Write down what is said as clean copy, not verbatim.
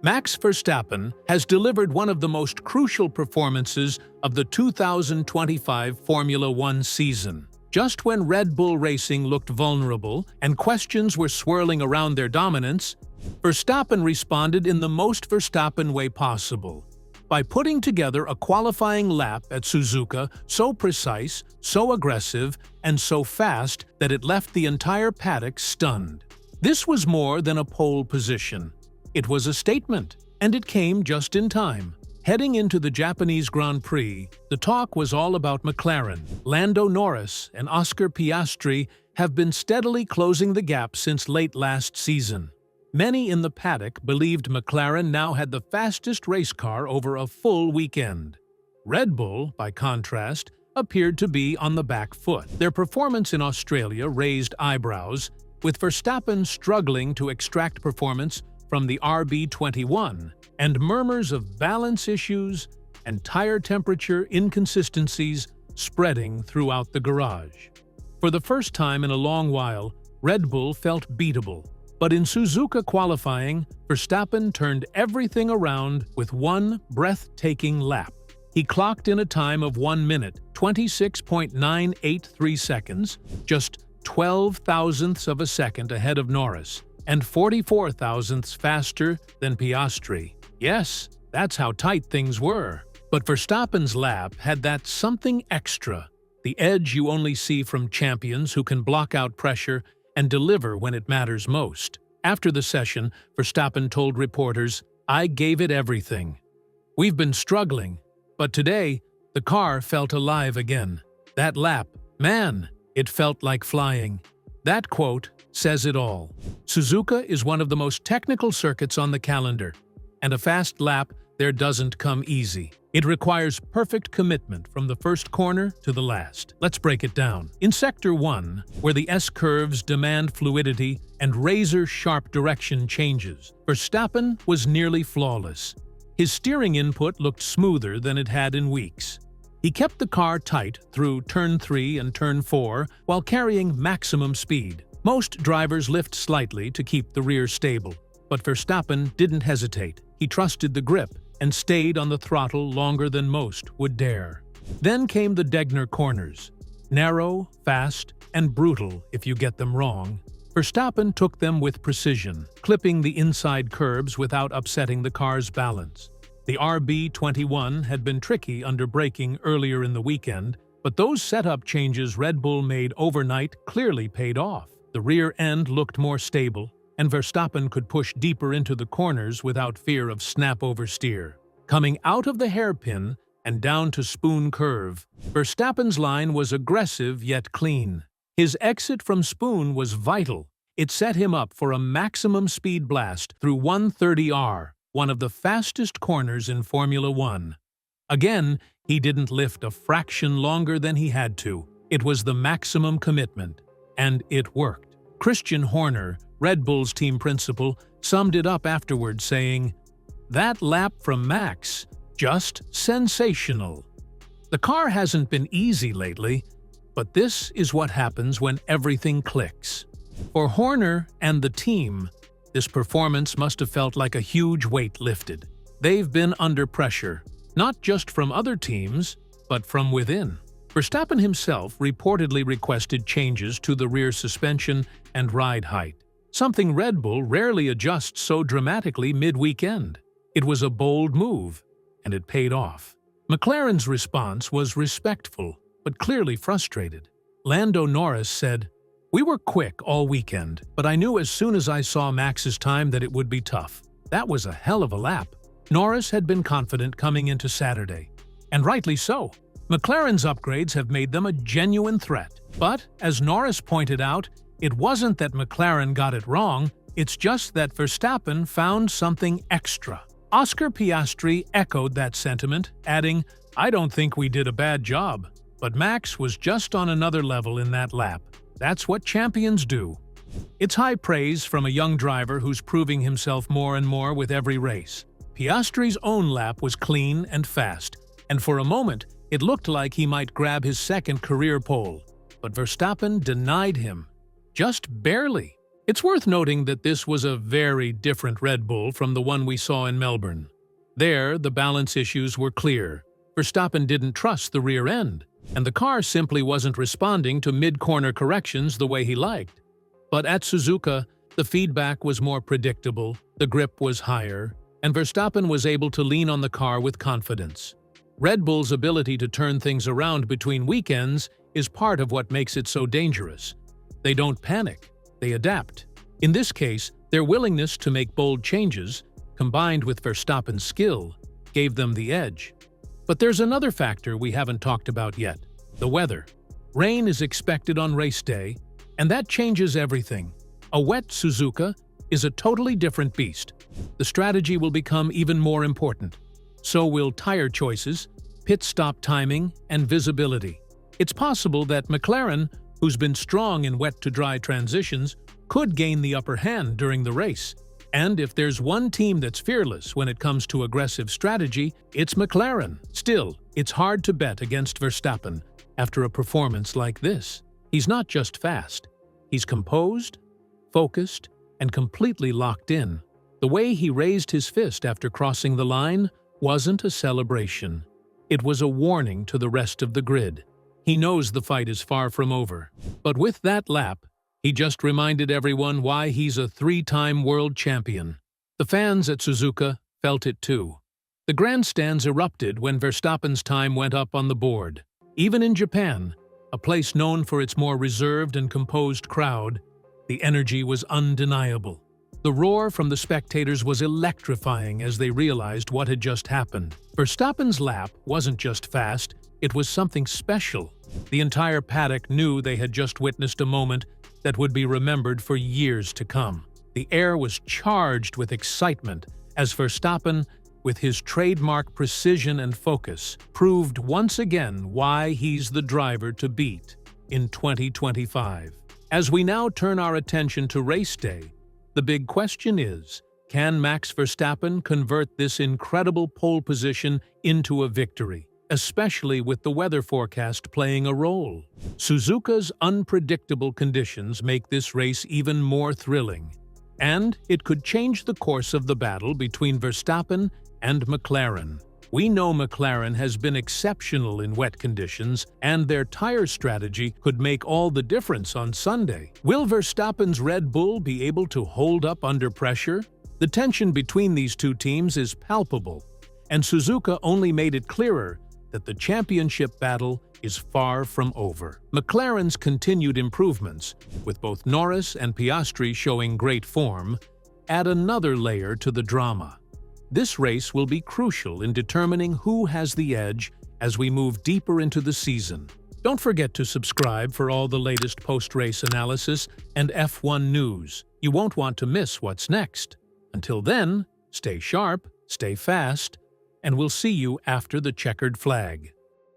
Max Verstappen has delivered one of the most crucial performances of the 2025 Formula One season. Just when Red Bull Racing looked vulnerable and questions were swirling around their dominance, Verstappen responded in the most Verstappen way possible, by putting together a qualifying lap at Suzuka so precise, so aggressive, and so fast that it left the entire paddock stunned. This was more than a pole position. It was a statement, and it came just in time. Heading into the Japanese Grand Prix, the talk was all about McLaren. Lando Norris and Oscar Piastri have been steadily closing the gap since late last season. Many in the paddock believed McLaren now had the fastest race car over a full weekend. Red Bull, by contrast, appeared to be on the back foot. Their performance in Australia raised eyebrows, with Verstappen struggling to extract performance from the RB21, and murmurs of balance issues and tire temperature inconsistencies spreading throughout the garage. For the first time in a long while, Red Bull felt beatable. But in Suzuka qualifying, Verstappen turned everything around with one breathtaking lap. He clocked in a time of 1 minute, 26.983 seconds, just 12 thousandths of a second ahead of Norris, and 44 thousandths faster than Piastri. Yes, that's how tight things were. But Verstappen's lap had that something extra, the edge you only see from champions who can block out pressure and deliver when it matters most. After the session, Verstappen told reporters, "I gave it everything. We've been struggling, but today, the car felt alive again. That lap, man, it felt like flying." That quote says it all. Suzuka is one of the most technical circuits on the calendar, and a fast lap there doesn't come easy. It requires perfect commitment from the first corner to the last. Let's break it down. In Sector 1, where the S-curves demand fluidity and razor-sharp direction changes, Verstappen was nearly flawless. His steering input looked smoother than it had in weeks. He kept the car tight through Turn 3 and Turn 4 while carrying maximum speed. Most drivers lift slightly to keep the rear stable, but Verstappen didn't hesitate. He trusted the grip and stayed on the throttle longer than most would dare. Then came the Degner corners. Narrow, fast, and brutal if you get them wrong. Verstappen took them with precision, clipping the inside curbs without upsetting the car's balance. The RB21 had been tricky under braking earlier in the weekend, but those setup changes Red Bull made overnight clearly paid off. The rear end looked more stable, and Verstappen could push deeper into the corners without fear of snap oversteer. Coming out of the hairpin and down to Spoon curve, Verstappen's line was aggressive yet clean. His exit from Spoon was vital. It set him up for a maximum speed blast through 130R, one of the fastest corners in Formula One. Again, he didn't lift a fraction longer than he had to. It was the maximum commitment, and it worked. Christian Horner, Red Bull's team principal, summed it up afterward saying, "That lap from Max, just sensational." The car hasn't been easy lately, but this is what happens when everything clicks. For Horner and the team, this performance must have felt like a huge weight lifted. They've been under pressure, not just from other teams, but from within. Verstappen himself reportedly requested changes to the rear suspension and ride height, something Red Bull rarely adjusts so dramatically mid-weekend. It was a bold move, and it paid off. McLaren's response was respectful, but clearly frustrated. Lando Norris said, "We were quick all weekend, but I knew as soon as I saw Max's time that it would be tough. That was a hell of a lap." Norris had been confident coming into Saturday, and rightly so. McLaren's upgrades have made them a genuine threat. But, as Norris pointed out, it wasn't that McLaren got it wrong, it's just that Verstappen found something extra. Oscar Piastri echoed that sentiment, adding, "I don't think we did a bad job, but Max was just on another level in that lap. That's what champions do." It's high praise from a young driver who's proving himself more and more with every race. Piastri's own lap was clean and fast, and for a moment, it looked like he might grab his second career pole. But Verstappen denied him. Just barely. It's worth noting that this was a very different Red Bull from the one we saw in Melbourne. There, the balance issues were clear. Verstappen didn't trust the rear end, and the car simply wasn't responding to mid-corner corrections the way he liked. But at Suzuka, the feedback was more predictable, the grip was higher, and Verstappen was able to lean on the car with confidence. Red Bull's ability to turn things around between weekends is part of what makes it so dangerous. They don't panic, they adapt. In this case, their willingness to make bold changes, combined with Verstappen's skill, gave them the edge. But there's another factor we haven't talked about yet: the weather. Rain is expected on race day, and that changes everything. A wet Suzuka is a totally different beast. The strategy will become even more important. So will tire choices, pit stop timing, and visibility. It's possible that McLaren, who's been strong in wet-to-dry transitions, could gain the upper hand during the race. And if there's one team that's fearless when it comes to aggressive strategy, it's McLaren. Still, it's hard to bet against Verstappen after a performance like this. He's not just fast. He's composed, focused, and completely locked in. The way he raised his fist after crossing the line wasn't a celebration. It was a warning to the rest of the grid. He knows the fight is far from over. But with that lap, he just reminded everyone why he's a three-time world champion. The fans at Suzuka felt it too. The grandstands erupted when Verstappen's time went up on the board. Even in Japan, a place known for its more reserved and composed crowd, the energy was undeniable. The roar from the spectators was electrifying as they realized what had just happened. Verstappen's lap wasn't just fast, it was something special. The entire paddock knew they had just witnessed a moment that would be remembered for years to come. The air was charged with excitement as Verstappen, with his trademark precision and focus, proved once again why he's the driver to beat in 2025. As we now turn our attention to race day, the big question is, can Max Verstappen convert this incredible pole position into a victory, especially with the weather forecast playing a role? Suzuka's unpredictable conditions make this race even more thrilling, and it could change the course of the battle between Verstappen and McLaren. We know McLaren has been exceptional in wet conditions, and their tire strategy could make all the difference on Sunday. Will Verstappen's Red Bull be able to hold up under pressure? The tension between these two teams is palpable, and Suzuka only made it clearer that the championship battle is far from over. McLaren's continued improvements, with both Norris and Piastri showing great form, add another layer to the drama. This race will be crucial in determining who has the edge as we move deeper into the season. Don't forget to subscribe for all the latest post-race analysis and F1 news. You won't want to miss what's next. Until then, stay sharp, stay fast, and we'll see you after the checkered flag.